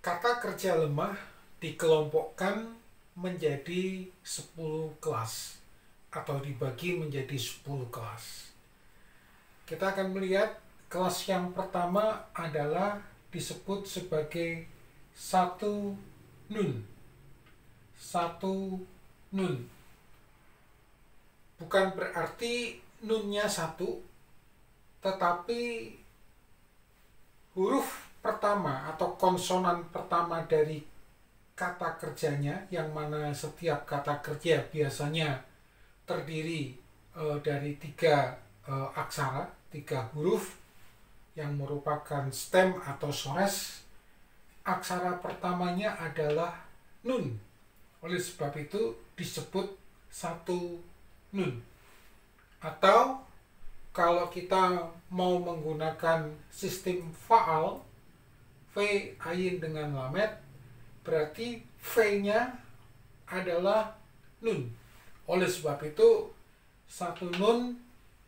Kata kerja lemah dikelompokkan menjadi 10 kelas atau dibagi menjadi 10 kelas. Kita akan melihat kelas yang pertama adalah disebut sebagai satu nun. Satu nun. Bukan berarti nunnya satu, tetapi huruf pertama atau konsonan pertama dari kata kerjanya, yang mana setiap kata kerja biasanya terdiri dari 3 aksara, 3 huruf yang merupakan stem atau sores. Aksara pertamanya adalah nun. Oleh sebab itu disebut satu nun. Atau kalau kita mau menggunakan sistem faal, V ayin dengan lamet, berarti V-nya adalah nun. Oleh sebab itu satu nun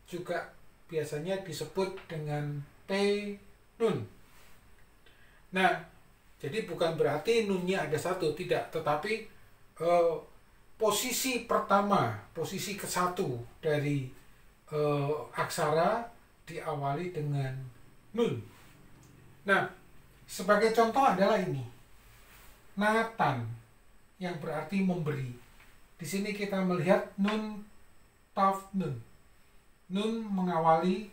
juga biasanya disebut dengan P nun. Nah, jadi bukan berarti nunnya ada satu, tidak, tetapi posisi pertama, posisi ke-1 dari aksara diawali dengan nun. Nah, sebagai contoh adalah ini, Nathan, yang berarti memberi. Di sini kita melihat nun taf nun. Nun mengawali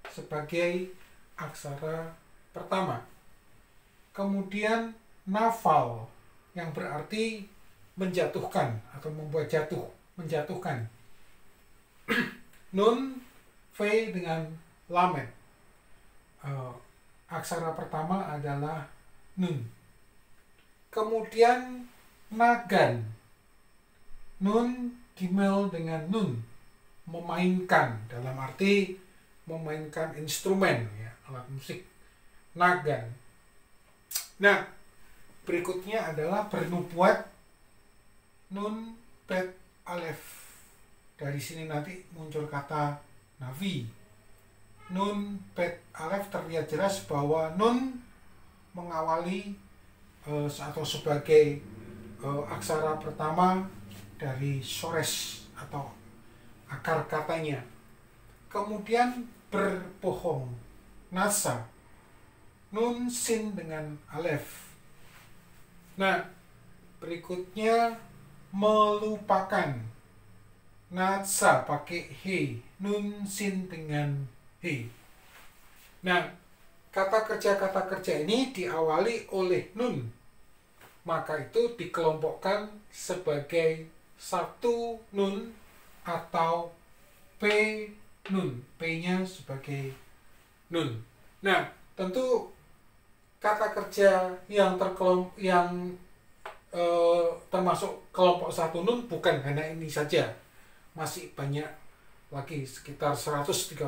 sebagai aksara pertama. Kemudian nafal, yang berarti menjatuhkan atau membuat jatuh, menjatuhkan. Nun V dengan lamet. Aksara pertama adalah nun. Kemudian nagan. Nun gimel dengan nun. Memainkan, dalam arti memainkan instrumen, ya, alat musik. Nagan. Nah, berikutnya adalah bernubuat nun bet alef. Dari sini nanti muncul kata navi. Nun bet alef terlihat jelas bahwa nun mengawali atau sebagai aksara pertama dari sores atau akar katanya. Kemudian berbohong, nasa. Nun sin dengan alef. Nah, berikutnya melupakan, natsa pakai he, nun sin dengan he. Nah, kata kerja ini diawali oleh nun, maka itu dikelompokkan sebagai satu nun atau P nun, P-nya sebagai nun. Nah, tentu kata kerja yang termasuk kelompok satu nun bukan hanya ini saja, masih banyak lagi, sekitar 137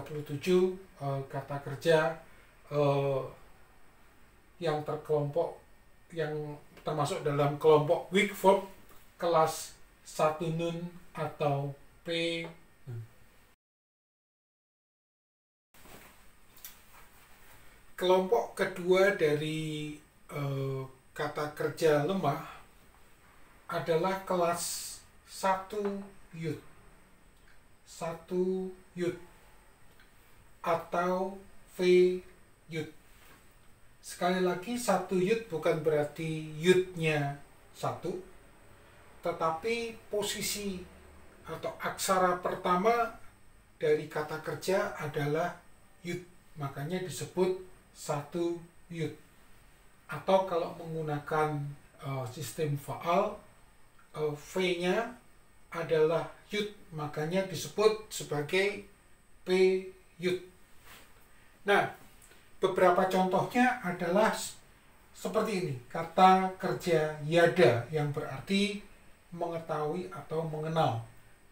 kata kerja yang termasuk dalam kelompok weak verb kelas satu nun atau P nun. Kelompok kedua dari kata kerja lemah adalah kelas 1 yud. 1 yud atau V yud. Sekali lagi, 1 yud bukan berarti yudnya 1, tetapi posisi atau aksara pertama dari kata kerja adalah yud, makanya disebut 1 yud. Atau kalau menggunakan sistem faal, V-nya adalah yud, makanya disebut sebagai P yud. Nah, beberapa contohnya adalah seperti ini. Kata kerja yada, yang berarti mengetahui atau mengenal,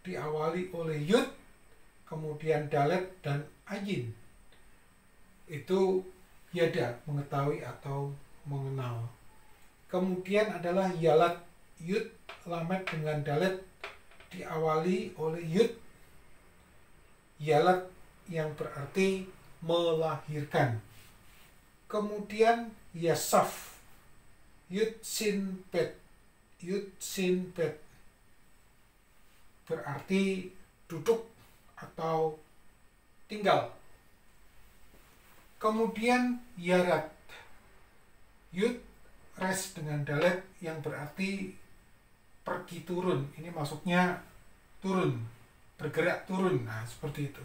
diawali oleh yud, kemudian dalet dan ayin. Itu yada, mengetahui atau mengenal. Kemudian adalah yalat, yud lamet dengan dalet, diawali oleh yud, yalat, yang berarti melahirkan. Kemudian yasaf, Yud sin bet. Yud sin bet berarti duduk atau tinggal. Kemudian yarat. Yud res dengan dalet yang berarti pergi turun. Ini maksudnya turun, bergerak turun. Nah, seperti itu.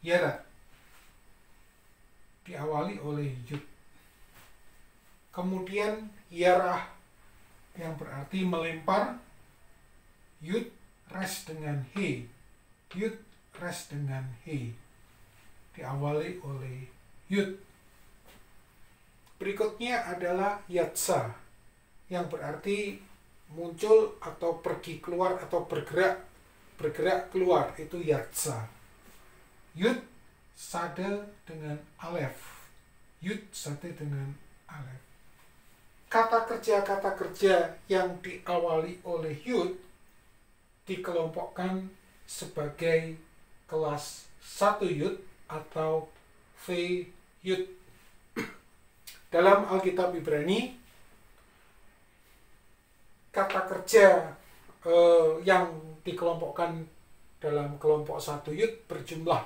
Yarat diawali oleh yud. Kemudian yarah yang berarti melempar. Yud res dengan he. Yud res dengan he diawali oleh yud. Berikutnya adalah yatsa yang berarti muncul atau pergi keluar atau bergerak keluar, itu yatsa. Yud sade dengan alef. Yud sade dengan alef. Kata kerja yang diawali oleh yud dikelompokkan sebagai kelas 1 yud atau V yud. Dalam Alkitab Ibrani, kata kerja yang dikelompokkan dalam kelompok 1 yud berjumlah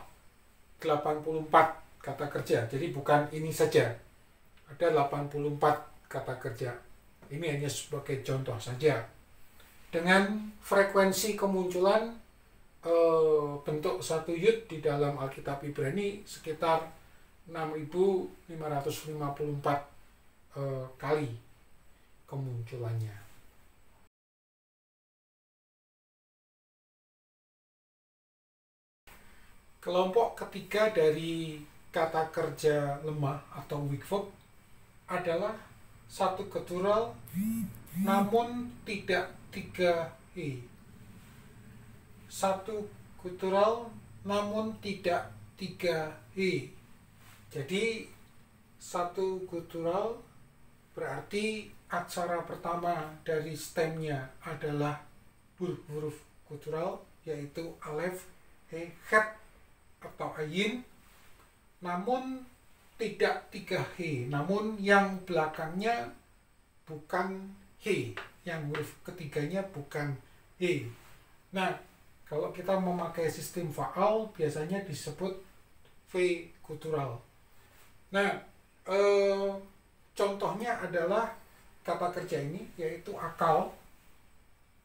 84 kata kerja. Jadi bukan ini saja, ada 84 kata kerja. Ini hanya sebagai contoh saja. Dengan frekuensi kemunculan bentuk 1 yud di dalam Alkitab Ibrani sekitar 6.554 kali kemunculannya. Kelompok ketiga dari kata kerja lemah atau weak verb adalah satu guttural namun tidak 3 e. Satu guttural namun tidak 3 e. Jadi satu guttural berarti aksara pertama dari stemnya adalah huruf guttural, yaitu alef, he, het atau ayin, namun tidak 3 he, namun yang belakangnya bukan he, yang huruf ketiganya bukan he. Nah, kalau kita memakai sistem faal biasanya disebut V guttural. Nah, contohnya adalah kata kerja ini, yaitu akal,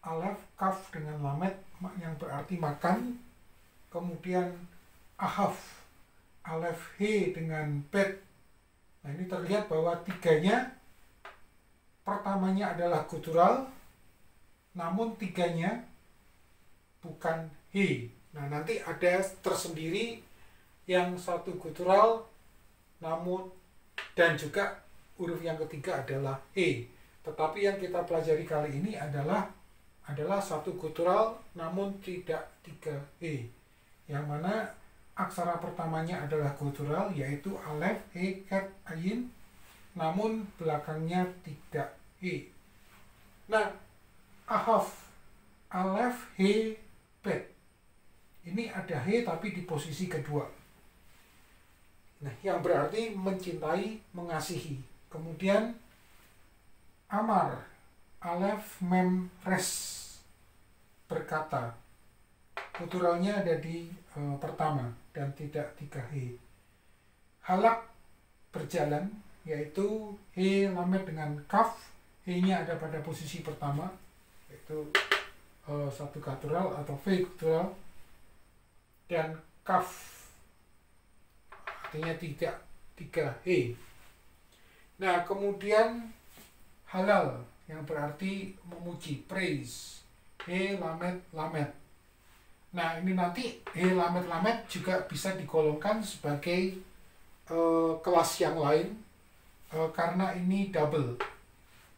alef, kaf dengan lamet yang berarti makan, kemudian ahaf, alef, he dengan bet. Nah, ini terlihat bahwa tiganya, pertamanya adalah guttural, namun tiganya bukan he. Nah, nanti ada tersendiri yang satu guttural namun dan juga huruf yang ketiga adalah e. Tetapi yang kita pelajari kali ini adalah satu guttural namun tidak 3 e. Yang mana aksara pertamanya adalah guttural, yaitu alef, he, het, ayin, namun belakangnya tidak e. Nah, ahaf, alef, he, bet. Ini ada he tapi di posisi kedua. Nah, yang berarti mencintai, mengasihi. Kemudian amar, alef, mem, res, berkata. Gutturalnya ada di pertama dan tidak 3 he. Halak, berjalan, yaitu he lamet dengan kaf, he-nya ada pada posisi pertama, yaitu satu guttural atau V guttural, dan kaf artinya tidak 3 he. Nah, kemudian halal yang berarti memuji, praise, he lamet lamet. Nah, ini nanti he lamet lamet juga bisa digolongkan sebagai kelas yang lain karena ini double.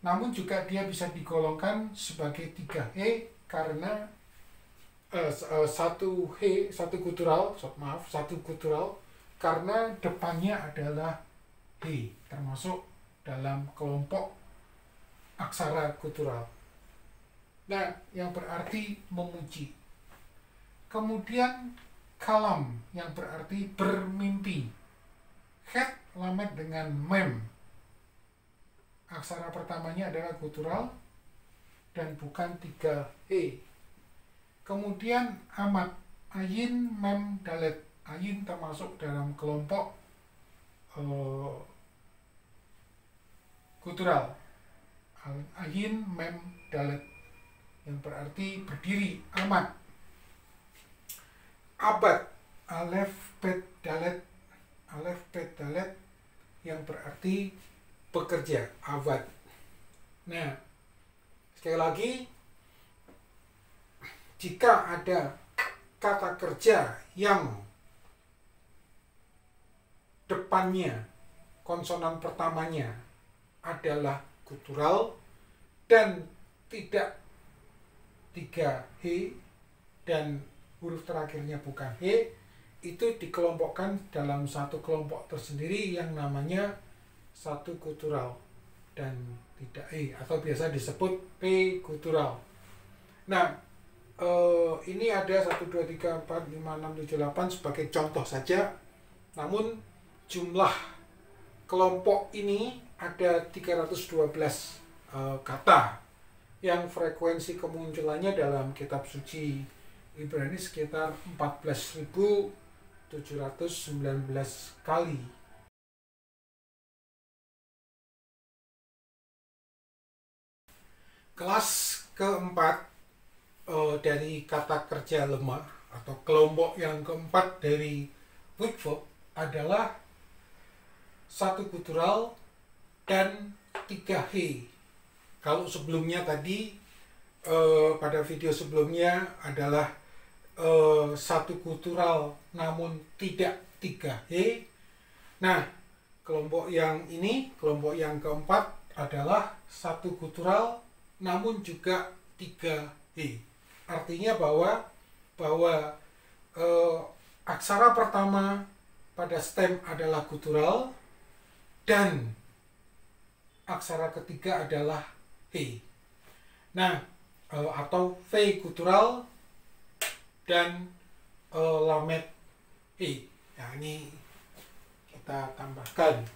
Namun juga dia bisa digolongkan sebagai 3 he karena satu he, satu guttural karena depannya adalah he, termasuk dalam kelompok aksara guttural. Nah, yang berarti memuji. Kemudian kalam yang berarti bermimpi. Het lamet dengan mem. aksara pertamanya adalah gutural dan bukan 3 he. Kemudian amat, ayin, mem, dalet. Ayin termasuk dalam kelompok gutural. Ayin, mem, dalet, yang berarti berdiri. Amat. Abad, alef, bet, dalet. Alef, bet, dalet, yang berarti bekerja. Abad. Nah, sekali lagi, jika ada kata kerja yang depannya, konsonan pertamanya adalah gutural dan tidak 3 he dan huruf terakhirnya bukan he, itu dikelompokkan dalam satu kelompok tersendiri yang namanya satu gutural dan tidak he, atau biasa disebut p gutural. Nah, ini ada 1, 2, 3, 4, 5, 6, 7, 8 sebagai contoh saja. Namun jumlah kelompok ini ada 312 kata yang frekuensi kemunculannya dalam kitab suci Ibrani sekitar 14.719 kali. Kelas keempat dari kata kerja lemah atau kelompok yang keempat dari weak verb adalah satu gutural dan 3 he. Kalau sebelumnya tadi pada video sebelumnya adalah satu gutural namun tidak 3 he. Nah, kelompok yang ini, kelompok yang keempat adalah satu gutural namun juga 3 he. Artinya bahwa aksara pertama pada stem adalah gutural dan aksara ketiga adalah he. Nah, atau v gutural dan lamet he. Nah, ini kita tambahkan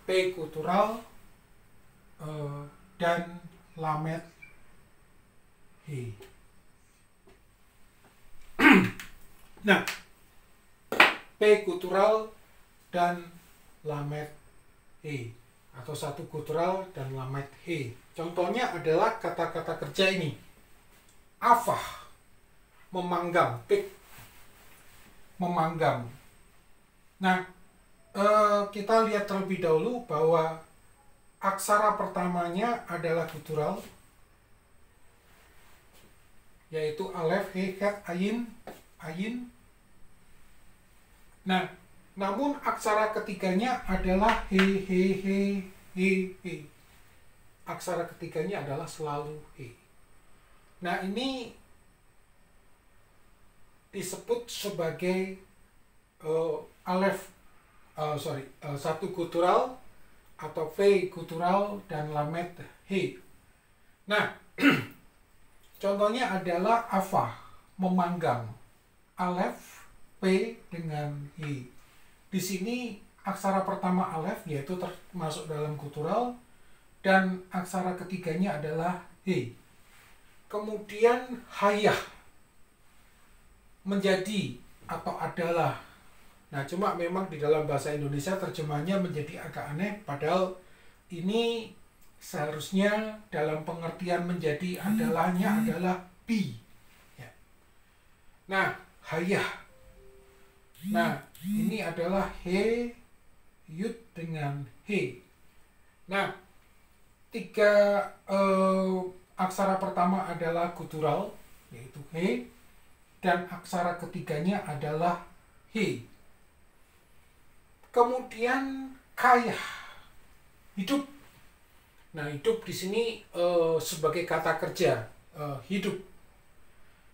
p gutural dan lamet he. Nah, p gutural dan lamet he atau satu gutural dan lamet he. Contohnya adalah kata-kata kerja ini. Afah, memanggang, pik, memanggang. Nah, kita lihat terlebih dahulu bahwa aksara pertamanya adalah gutural, yaitu alef, he, het, ayin, ayin. Nah, namun aksara ketiganya adalah he, he. Aksara ketiganya adalah selalu he. Nah, ini disebut sebagai satu gutural atau v gutural dan lamet he. Nah, contohnya adalah afah, memanggang, alef, p dengan he. Di sini aksara pertama alef yaitu termasuk dalam gutural dan aksara ketiganya adalah he. Kemudian hayah, menjadi atau adalah. Nah, cuma memang di dalam bahasa Indonesia terjemahnya menjadi agak aneh, padahal ini seharusnya dalam pengertian menjadi adalahnya adalah be. Ya. Nah, hayah. Nah, ini adalah he, yud dengan he. Nah, 3 aksara pertama adalah gutural, yaitu he, dan aksara ketiganya adalah he. Kemudian kayah, hidup. Nah, hidup di sini sebagai kata kerja, hidup.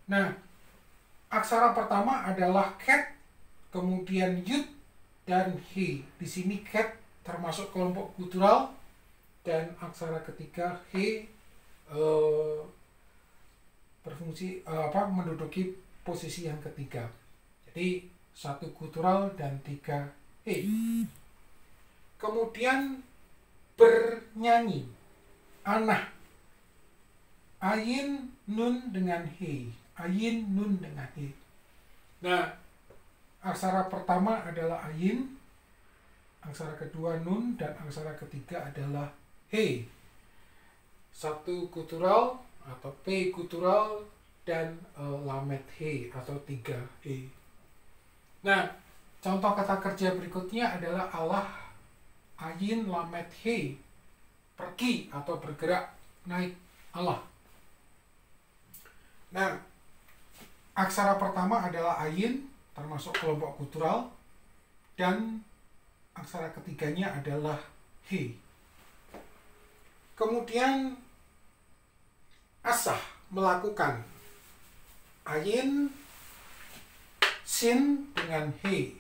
Nah, aksara pertama adalah cat, kemudian yud dan he. Di sini cat termasuk kelompok gutural dan aksara ketiga he berfungsi menduduki posisi yang ketiga. Jadi 1 gutural dan 3 he. Kemudian bernyanyi. Anah. Ayin nun dengan he. Ayin nun dengan he. Nah, aksara pertama adalah ayin, aksara kedua nun, dan aksara ketiga adalah he. Satu gutural atau p gutural dan lamet he atau 3 he. Nah, contoh kata kerja berikutnya adalah Allah, ayin, lamet he, pergi atau bergerak, naik, Allah. Nah, aksara pertama adalah ayin, termasuk kelompok gutural, dan aksara ketiganya adalah he. Kemudian asah, melakukan. Ayin, sin dengan he.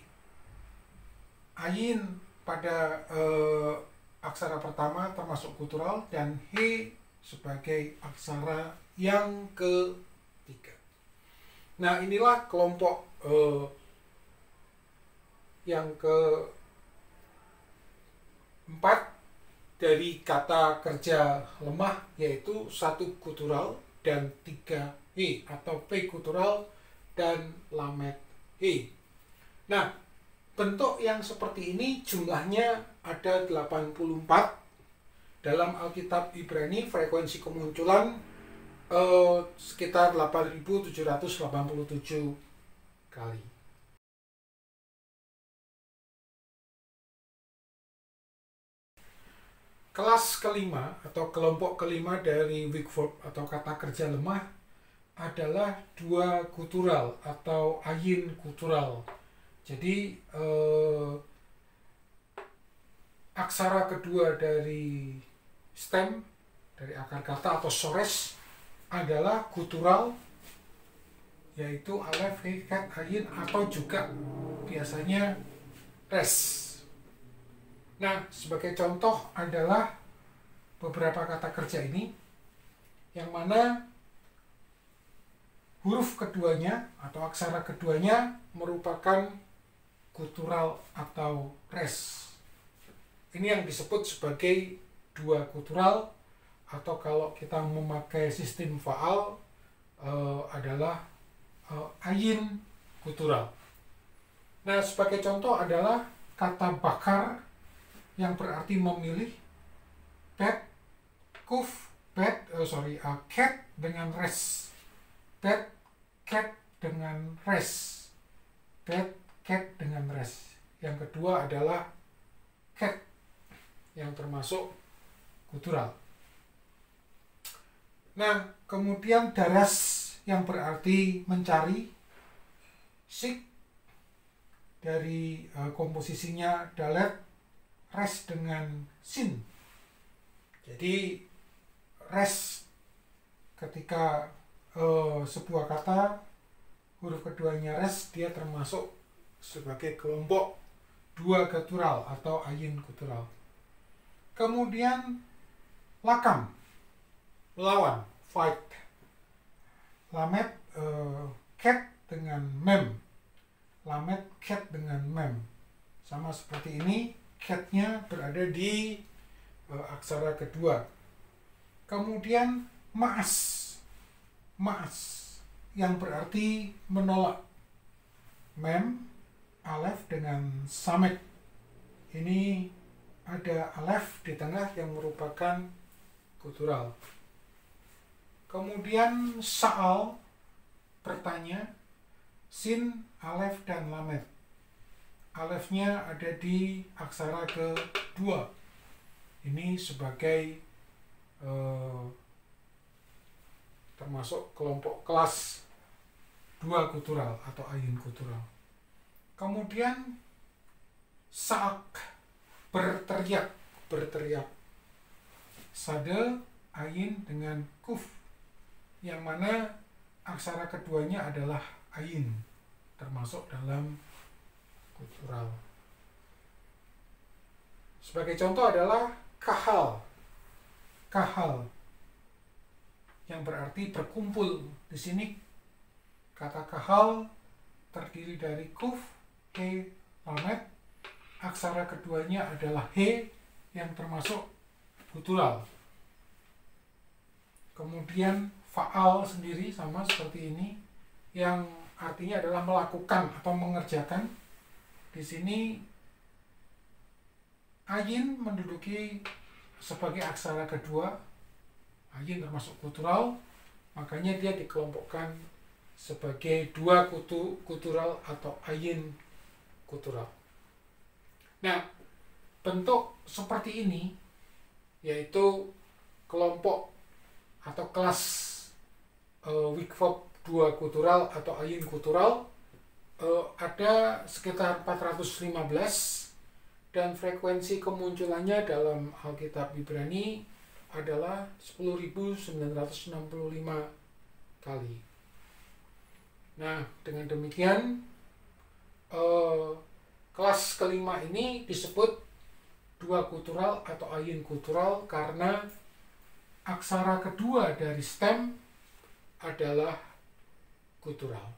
Ayin pada aksara pertama termasuk gutural, dan he sebagai aksara yang ketiga. Nah, inilah kelompok yang keempat dari kata kerja lemah, yaitu 1 gutural dan 3 he atau p gutural dan lamet he. Nah, bentuk yang seperti ini jumlahnya ada 84 dalam Alkitab Ibrani. Frekuensi kemunculan sekitar 8.787 kali. Kelas kelima atau kelompok kelima dari weak verb atau kata kerja lemah adalah 2 gutural atau ayin gutural. Jadi aksara kedua dari stem, dari akar kata atau sores, adalah gutural, yaitu alef, he, ket, ayin, atau juga biasanya res. Nah, sebagai contoh adalah beberapa kata kerja ini, yang mana huruf keduanya atau aksara keduanya merupakan gutural atau res. Ini yang disebut sebagai 2 gutural, atau kalau kita memakai sistem faal adalah ayin gutural. Nah, sebagai contoh adalah kata bakar yang berarti memilih, bet, kuf, cat dengan res, bet, cat dengan res, bet, cat dengan res. Yang kedua adalah cat yang termasuk gutural. Nah, kemudian daras yang berarti mencari, sik dari komposisinya dalet, res dengan sin. Jadi res ketika sebuah kata huruf keduanya res, dia termasuk sebagai kelompok 2 gutural atau ayin gutural. Kemudian lakam, melawan, fight. Lamet cat dengan mem, lamet cat dengan mem, sama seperti ini. Catnya berada di aksara kedua. Kemudian maas, yang berarti menolak, mem, alef dengan samet. Ini ada alef di tengah yang merupakan gutural. Kemudian sa'al, bertanya, sin, alef, dan lamet. Alefnya ada di aksara kedua. Ini sebagai termasuk kelompok kelas 2 gutural atau ayin gutural. Kemudian sa'ak, berteriak. Sade, ayin dengan kuf, yang mana aksara keduanya adalah ayin, termasuk dalam gutural. Sebagai contoh adalah kahal, yang berarti berkumpul. Di sini kata kahal terdiri dari kuf, he, lamet. Aksara keduanya adalah he yang termasuk gutural. Kemudian faal sendiri sama seperti ini, yang artinya adalah melakukan atau mengerjakan. Di sini ayin menduduki sebagai aksara kedua. Ayin termasuk gutural, makanya dia dikelompokkan sebagai dua gutural atau ayin gutural. Nah, bentuk seperti ini yaitu kelompok atau kelas weak verb dua gutural atau ayin gutural ada sekitar 415, dan frekuensi kemunculannya dalam Alkitab Ibrani adalah 10.965 kali. Nah, dengan demikian kelas kelima ini disebut dua gutural atau ayin gutural karena aksara kedua dari stem adalah gutural.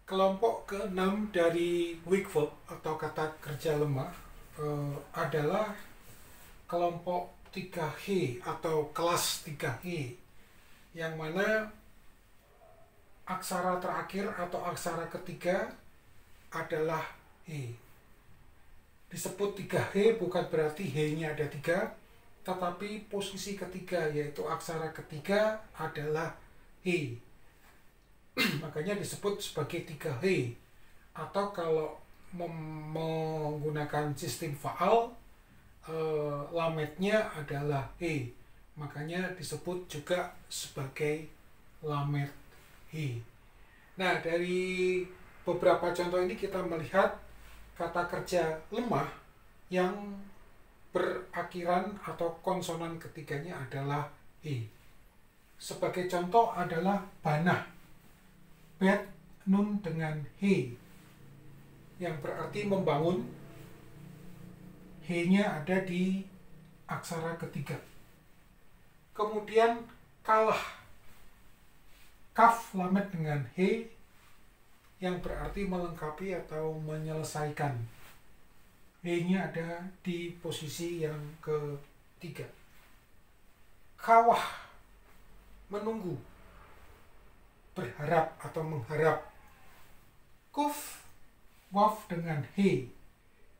Kelompok keenam dari weak verb atau kata kerja lemah adalah kelompok 3H atau kelas 3H, yang mana aksara terakhir atau aksara ketiga adalah H. Disebut 3H bukan berarti H-nya ada 3, tetapi posisi ketiga yaitu aksara ketiga adalah H. Makanya disebut sebagai 3H. Atau kalau menggunakan sistem faal, lametnya adalah H. Makanya disebut juga sebagai lamet H. Nah, dari beberapa contoh ini kita melihat kata kerja lemah yang berakhiran atau konsonan ketiganya adalah H. Sebagai contoh adalah banah. Bet nun dengan H yang berarti membangun. H-nya ada di aksara ketiga. Kemudian kalah. Kaf lamet dengan H yang berarti melengkapi atau menyelesaikan. H-nya ada di posisi yang ketiga. Kawah menunggu, berharap atau mengharap. Kuf waf dengan H.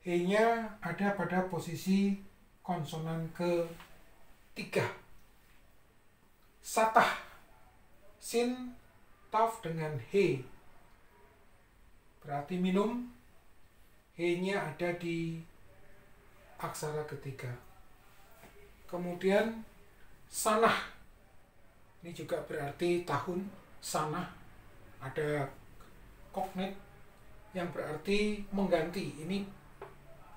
H-nya ada pada posisi konsonan ketiga. Satah sin taf dengan H berarti minum. H-nya ada di aksara ketiga. Kemudian sanah, ini juga berarti tahun. Sanah ada kognet yang berarti mengganti. Ini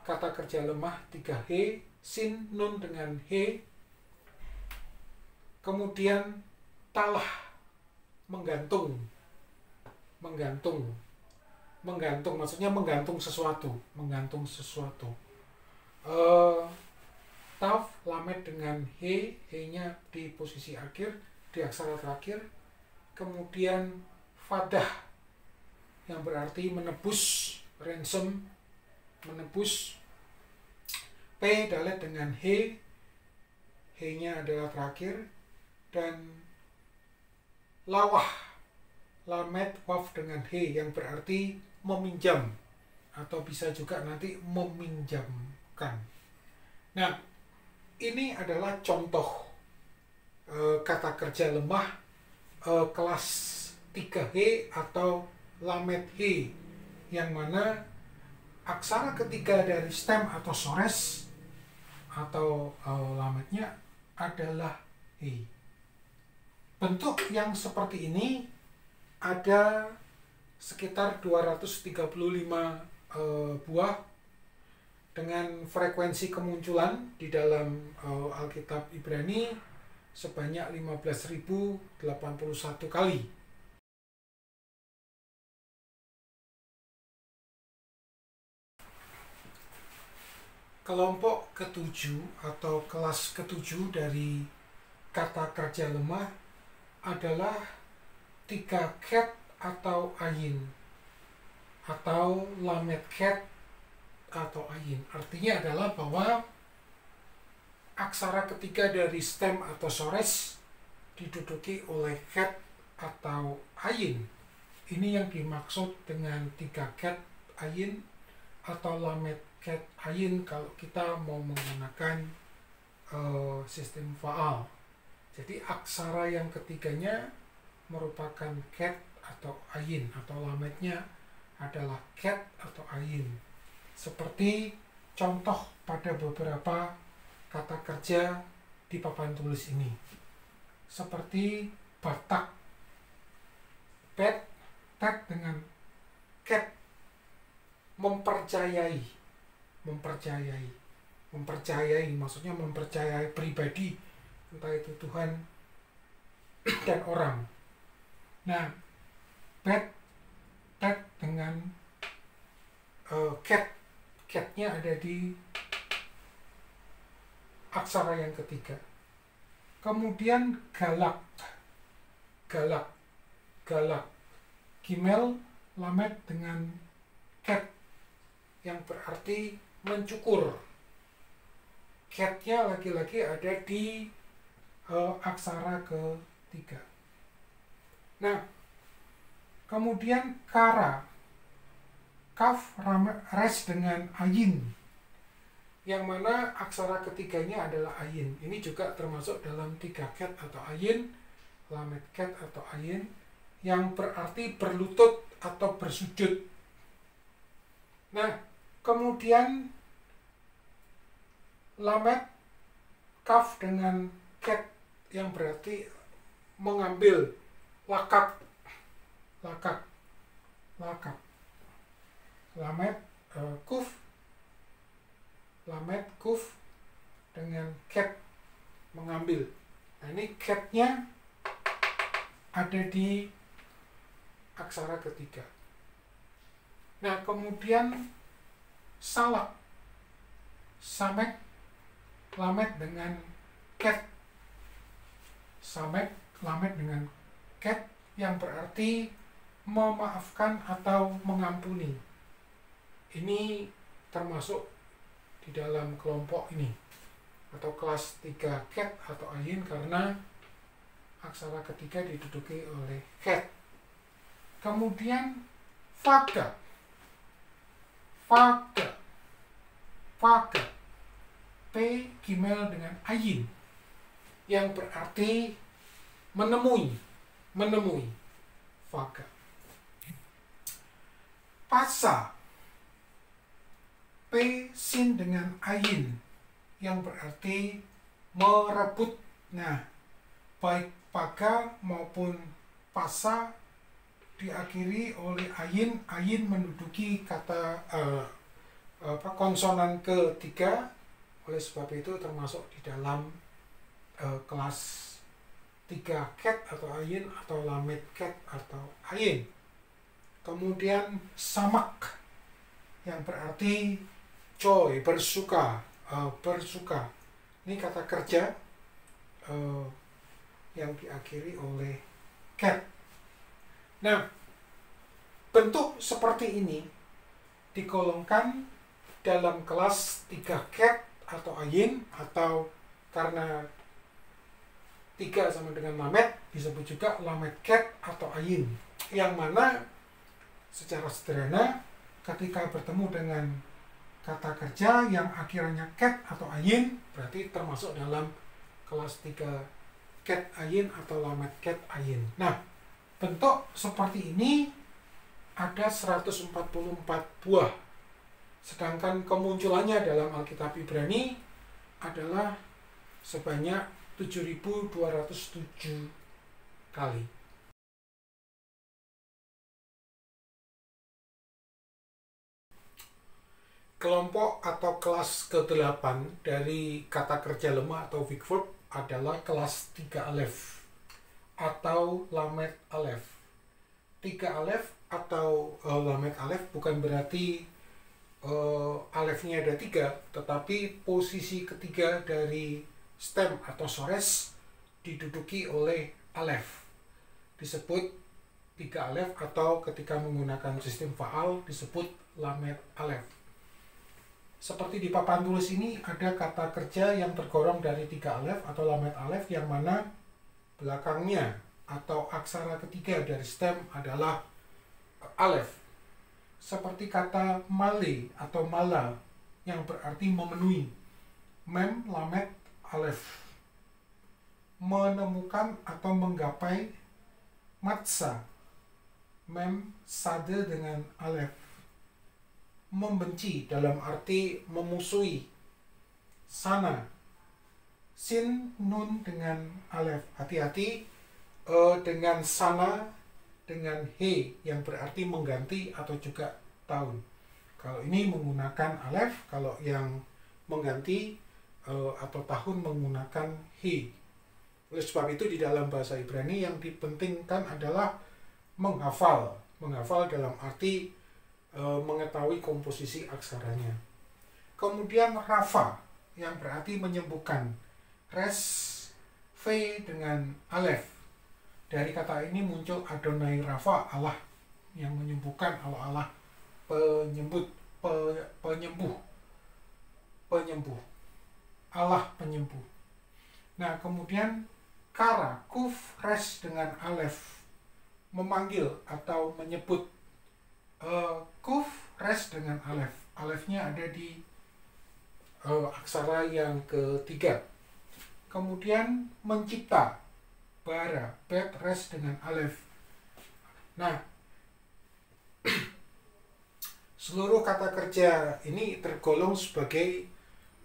kata kerja lemah 3H, sin nun dengan H. Kemudian talah, menggantung. Menggantung maksudnya menggantung sesuatu. Taf lamet dengan H, H-nya di posisi akhir, di aksara terakhir. Kemudian fadah yang berarti menebus, ransom, menebus. P dalet dengan H, H-nya adalah terakhir. Dan lawah, lamet waf dengan H yang berarti meminjam atau bisa juga nanti meminjamkan. Nah, ini adalah contoh kata kerja lemah kelas 3H atau lamet H, yang mana aksara ketiga dari stem atau sores atau lametnya adalah H. Bentuk yang seperti ini ada sekitar 235 buah dengan frekuensi kemunculan di dalam Alkitab Ibrani sebanyak 15.081 kali. Kelompok ketujuh atau kelas ketujuh dari kata kerja lemah adalah 3 ket atau ayin atau lamet ket atau ayin. Artinya adalah bahwa aksara ketiga dari stem atau sores diduduki oleh ket atau ayin. Ini yang dimaksud dengan 3 ket ayin atau lamet ket ayin kalau kita mau menggunakan sistem faal. Jadi aksara yang ketiganya merupakan ket atau ayin, atau lametnya adalah ket atau ayin. Seperti contoh pada beberapa kata kerja di papan tulis ini. Seperti Batak, bet, tet dengan ket, mempercayai. Mempercayai maksudnya mempercayai pribadi, entah itu Tuhan dan orang. Nah, bet, tet dengan ket, ketnya ada di aksara yang ketiga. Kemudian galak, gimel lamet dengan ket yang berarti mencukur. Ketnya lagi-lagi ada di aksara ketiga. Nah, kemudian kara, kaf res dengan ayin, yang mana aksara ketiganya adalah ayin. Ini juga termasuk dalam 3 ket atau ayin, lamet ket atau ayin, yang berarti berlutut atau bersujud. Nah, kemudian lamet kaf dengan ket yang berarti mengambil, lakak. Lamet kuf dengan ket, mengambil. Nah, ini ketnya ada di aksara ketiga. Nah, kemudian salak, samek lamet dengan ket, yang berarti memaafkan atau mengampuni. Ini termasuk di dalam kelompok ini atau kelas 3 ket atau ayin karena aksara ketiga diduduki oleh ket. Kemudian faga, p gimel dengan ayin yang berarti menemui, faga. Pasa, p sin dengan ayin yang berarti merebut. Nah, baik paga maupun pasa diakhiri oleh ayin menduduki kata konsonan ketiga. Oleh sebab itu termasuk di dalam kelas 3 ket atau ayin atau lamet ket atau ayin. Kemudian samak yang berarti joy, bersuka. Ini kata kerja yang diakhiri oleh ket. Nah, bentuk seperti ini digolongkan dalam kelas 3 ket atau ayin, atau karena 3 sama dengan lamet disebut juga lamet ket atau ayin, yang mana secara sederhana ketika bertemu dengan kata kerja yang akhirnya ket atau ayin berarti termasuk dalam kelas 3 ket ayin atau lamet ket ayin. Nah, bentuk seperti ini ada 144 buah. Sedangkan kemunculannya dalam Alkitab Ibrani adalah sebanyak 7.207 kali. Kelompok atau kelas ke-8 dari kata kerja lemah atau weak verb adalah kelas 3 alef atau lamet alef. 3 alef atau lamet alef bukan berarti alefnya ada 3, tetapi posisi ketiga dari stem atau sores diduduki oleh alef. Disebut 3 alef atau ketika menggunakan sistem faal disebut lamet alef. Seperti di papan tulis ini ada kata kerja yang tergolong dari 3 alef atau lamet alef yang mana belakangnya atau aksara ketiga dari stem adalah alef. Seperti kata male atau mala yang berarti memenuhi. Mem, lamet, alef. Menemukan atau menggapai, matsa. Mem, sade dengan alef. Membenci dalam arti memusuhi, sana. Sin, nun dengan alef. Hati-hati dengan sana dengan he yang berarti mengganti atau juga tahun. Kalau ini menggunakan alef, kalau yang mengganti atau tahun menggunakan he. Oleh sebab itu di dalam bahasa Ibrani yang dipentingkan adalah menghafal. Menghafal dalam arti mengetahui komposisi aksaranya. Kemudian rafa yang berarti menyembuhkan. Res, v dengan alef. Dari kata ini muncul Adonai Rafa, Allah yang menyembuhkan, Allah penyembuh, Allah penyembuh. Nah, kemudian kara, kuf, res dengan alef, memanggil atau menyebut. Kuf, res dengan alef. Alefnya ada di aksara yang ketiga. Kemudian mencipta, bara, bet, res dengan alef. Nah, seluruh kata kerja ini tergolong sebagai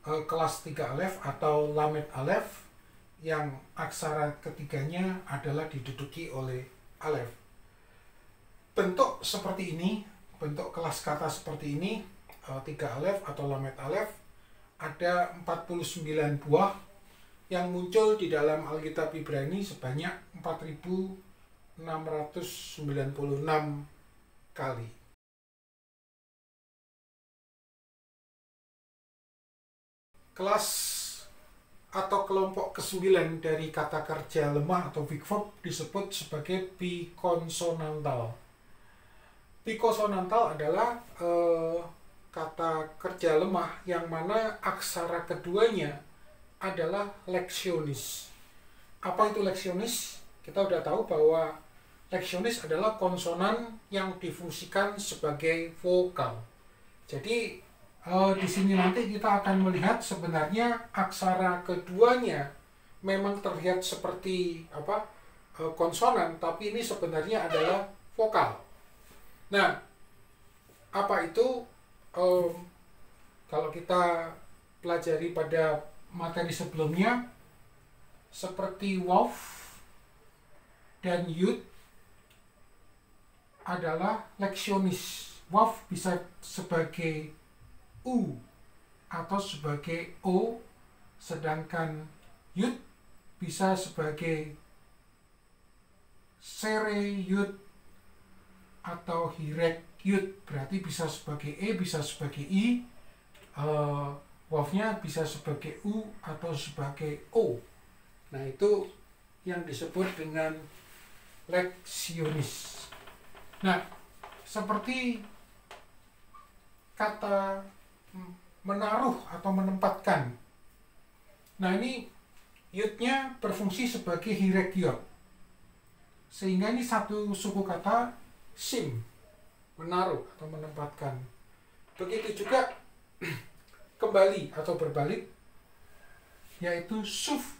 kelas 3 alef atau lamet alef yang aksara ketiganya adalah diduduki oleh alef. Bentuk seperti ini, bentuk kelas kata seperti ini, 3 alef atau lamet alef, ada 49 buah yang muncul di dalam Alkitab Ibrani sebanyak 4.696 kali. Kelas atau kelompok ke-9 dari kata kerja lemah atau weak verb disebut sebagai bikonsonantal. Bikonsonantal adalah kata kerja lemah yang mana aksara keduanya adalah leksionis. Apa itu leksionis? Kita udah tahu bahwa leksionis adalah konsonan yang difungsikan sebagai vokal. Jadi di sini nanti kita akan melihat sebenarnya aksara keduanya memang terlihat seperti konsonan, tapi ini sebenarnya adalah vokal. Nah, apa itu? Kalau kita pelajari pada materi sebelumnya, seperti waw dan yud adalah leksionis. Waw bisa sebagai u atau sebagai o, sedangkan yud bisa sebagai sere yud atau hirek yud, berarti bisa sebagai e, bisa sebagai i. Wawnya bisa sebagai u atau sebagai o. Nah, itu yang disebut dengan leksionis. Nah, seperti kata menaruh atau menempatkan. Nah, ini yudnya berfungsi sebagai hirek yod. Sehingga ini satu suku kata sim, menaruh atau menempatkan. Begitu juga kembali atau berbalik, yaitu suf.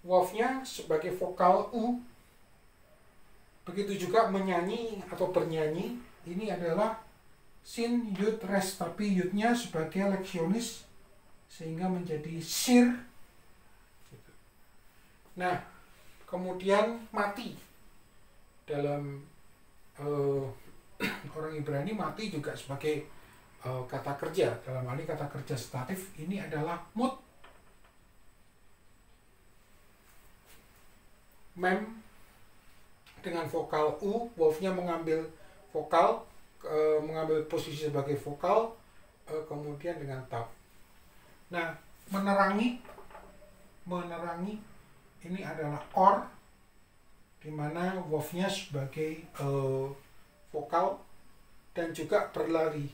Wawnya sebagai vokal u. Begitu juga menyanyi atau bernyanyi, ini adalah sin, yud, res, tapi yudnya sebagai leksionis sehingga menjadi sir. Nah, kemudian mati. Dalam orang Ibrani mati juga sebagai kata kerja. Dalam hal ini kata kerja statif ini adalah mut. Mem dengan vokal u, wawnya mengambil vokal, mengambil posisi sebagai vokal, kemudian dengan taf. Nah, menerangi ini adalah or, di mana wawnya sebagai vokal, dan juga berlari.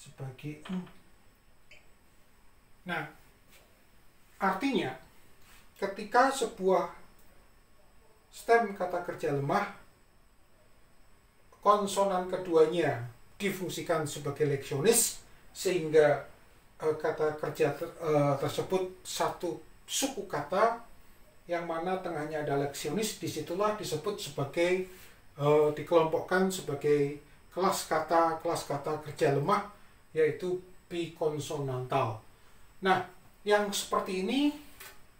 sebagai U. Nah, artinya ketika sebuah stem kata kerja lemah, konsonan keduanya difungsikan sebagai leksionis, sehingga kata kerja tersebut satu suku kata yang mana tengahnya ada leksionis. Disitulah disebut sebagai dikelompokkan sebagai kelas kata kerja lemah, yaitu bikonsonantal. Nah, yang seperti ini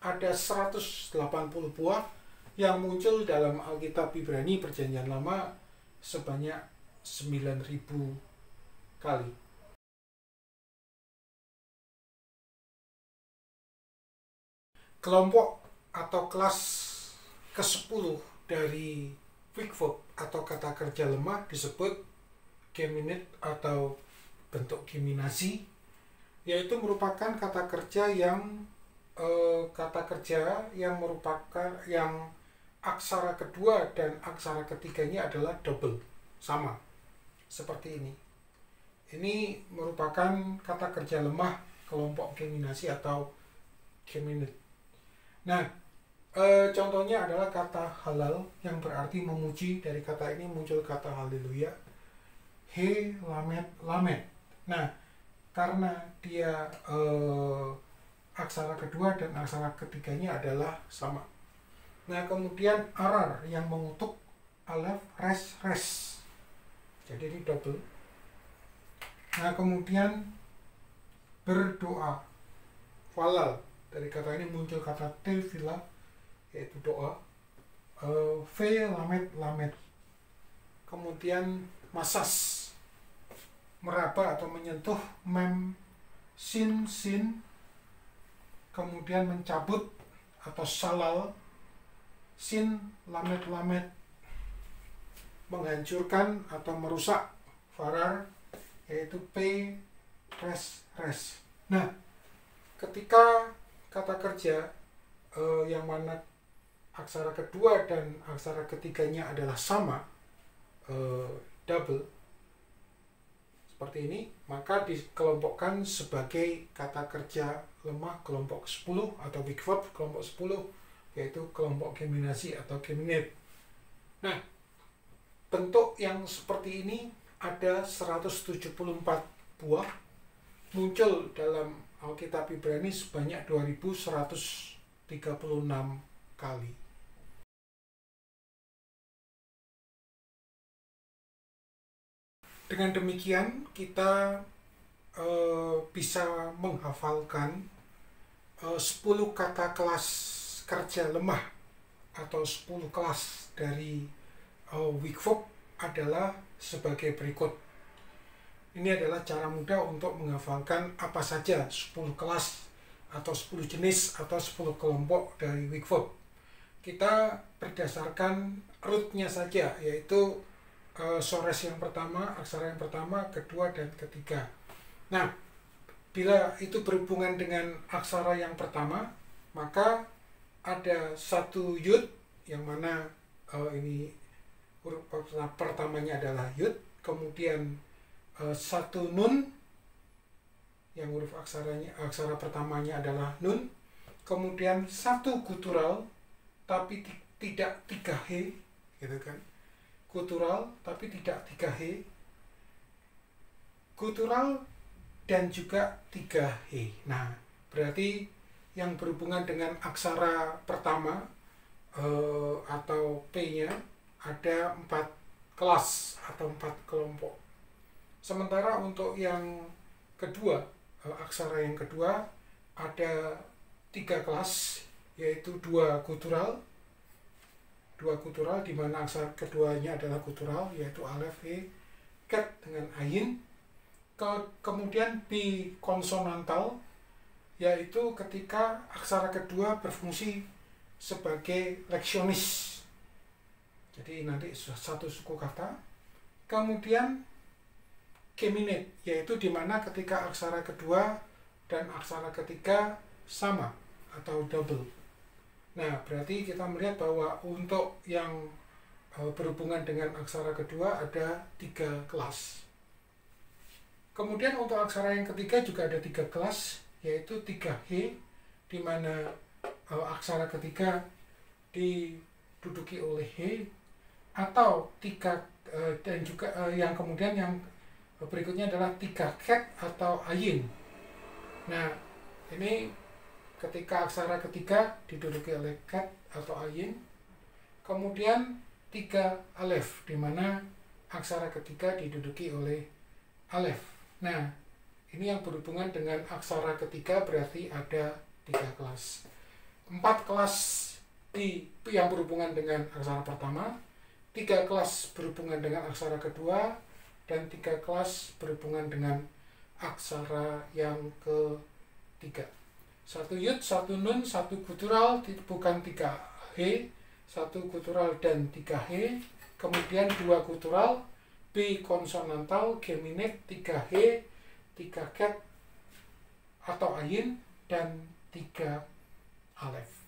ada 180 buah yang muncul dalam Alkitab Ibrani Perjanjian Lama sebanyak 9.000 kali. Kelompok atau kelas ke-10 dari weak verb atau kata kerja lemah disebut geminid atau bentuk geminasi, yaitu merupakan kata kerja yang merupakan yang aksara kedua dan aksara ketiganya adalah double, sama seperti ini. Ini merupakan kata kerja lemah kelompok geminasi atau geminid. Nah, contohnya adalah kata halal yang berarti memuji. Dari kata ini muncul kata haleluya. He lamet lamet. Nah, karena dia aksara kedua dan aksara ketiganya adalah sama. Nah, kemudian arar yang mengutuk, alef res res. Jadi ini double. Nah, kemudian berdoa, falal. Dari kata ini muncul kata tefillah, yaitu doa. Ve lamet lamet. Kemudian masas, meraba atau menyentuh, mem sin sin. Kemudian mencabut atau salal, sin lamet lamet. Menghancurkan atau merusak, farar, yaitu p res res. Nah, ketika kata kerja yang mana aksara kedua dan aksara ketiganya adalah sama, double, seperti ini, maka dikelompokkan sebagai kata kerja lemah kelompok 10 atau weak verb kelompok 10, yaitu kelompok geminasi atau geminid. Nah, bentuk yang seperti ini ada 174 buah, muncul dalam Alkitab Ibrani sebanyak 2136 kali. Dengan demikian kita bisa menghafalkan 10 kata kelas kerja lemah atau 10 kelas dari weak verb adalah sebagai berikut. Ini adalah cara mudah untuk menghafalkan apa saja 10 kelas atau 10 jenis atau 10 kelompok dari weak verb. Kita berdasarkan rootnya saja, yaitu sores yang pertama, aksara yang pertama, kedua, dan ketiga. Nah, bila itu berhubungan dengan aksara yang pertama, maka ada satu yud, yang mana ini huruf pertamanya adalah yud, kemudian satu nun, yang huruf aksara pertamanya adalah nun, kemudian satu gutural tapi tidak 3H, gitu kan, gutural tapi tidak 3H, gutural dan juga 3H. Nah, berarti yang berhubungan dengan aksara pertama atau P-nya ada 4 kelas atau 4 kelompok. Sementara untuk yang kedua, aksara yang kedua ada 3 kelas, yaitu 2 gutural di mana aksara keduanya adalah gutural, yaitu alef, he, ket dengan ayin. Kemudian bikonsonantal, yaitu ketika aksara kedua berfungsi sebagai leksionis. Jadi nanti satu suku kata. Kemudian geminid, yaitu dimana ketika aksara kedua dan aksara ketiga sama atau double. Nah, berarti kita melihat bahwa untuk yang berhubungan dengan aksara kedua ada 3 kelas. Kemudian untuk aksara yang ketiga juga ada 3 kelas, yaitu 3H, di mana aksara ketiga diduduki oleh H, atau 3 dan juga yang kemudian yang berikutnya adalah 3 ket atau ayin. Nah, ini ketika aksara ketiga diduduki oleh ket atau ayin, kemudian 3 alef, di mana aksara ketiga diduduki oleh alef. Nah, ini yang berhubungan dengan aksara ketiga berarti ada 3 kelas. 4 kelas yang berhubungan dengan aksara pertama, 3 kelas berhubungan dengan aksara kedua, dan 3 kelas berhubungan dengan aksara yang ketiga. 1 yud, 1 nun, 1 gutural, bukan 3H, 1 gutural dan 3H, kemudian 2 gutural, B konsonantal, geminate, 3H, 3 ket atau ayin, dan 3 alef.